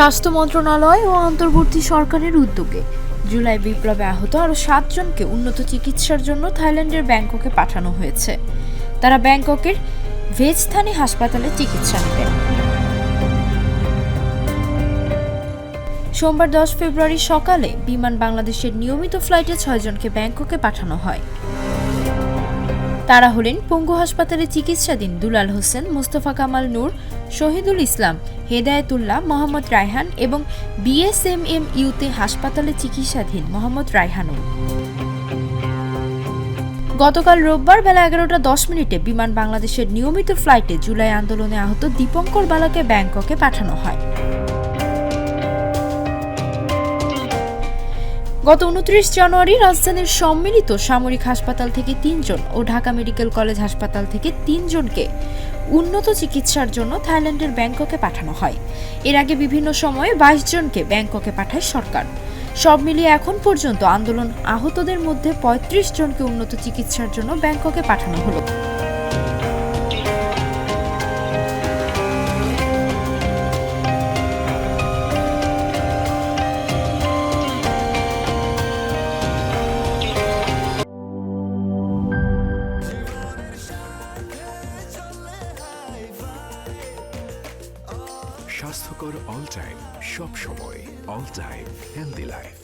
স্বাস্থ্য মন্ত্রণালয় ও অন্তর্বর্তী সরকারের উদ্যোগে জুলাই বিপ্লবে আহত আরও 7 জনকে উন্নত চিকিৎসার জন্য থাইল্যান্ডের ব্যাংককে পাঠানো হয়েছে। তারা ব্যাংককের ভেজথানি হাসপাতালে চিকিৎসা নেবেন। সোমবার 10 ফেব্রুয়ারি সকালে বিমান বাংলাদেশের নিয়মিত ফ্লাইটে 6 জনকে ব্যাংককে পাঠানো হয়। তারা হলেন পঙ্গু হাসপাতালে চিকিৎসাধীন দুলাল হোসেন, মোস্তফা কামাল নূর, শহীদুল ইসলাম, হেদায়েতুল্লাহ, মোহাম্মদ রায়হান এবং বিএসএমএমইউতে হাসপাতালে চিকিৎসাধীন মোহাম্মদ রায়হানুল। গতকাল রোববার বেলা 11:10 বিমান বাংলাদেশের নিয়মিত ফ্লাইটে জুলাই আন্দোলনে আহত দীপঙ্কর বালাকে ব্যাংককে পাঠানো হয়। গত 29 জানুয়ারি রাজধানীর সম্মিলিত সামরিক হাসপাতাল থেকে 3 জন ও ঢাকা মেডিকেল কলেজ হাসপাতাল থেকে 3 জনকে উন্নত চিকিৎসার জন্য থাইল্যান্ডের ব্যাংককে পাঠানো হয়। এর আগে বিভিন্ন সময়ে 22 জনকে ব্যাংককে পাঠায় সরকার। সব মিলিয়ে এখন পর্যন্ত আন্দোলন আহতদের মধ্যে 35 জনকে উন্নত চিকিৎসার জন্য ব্যাংককে পাঠানো হলো। স্বাস্থ্যকর অল টাইম, সব সময় অল টাইম হেলদি লাইফ।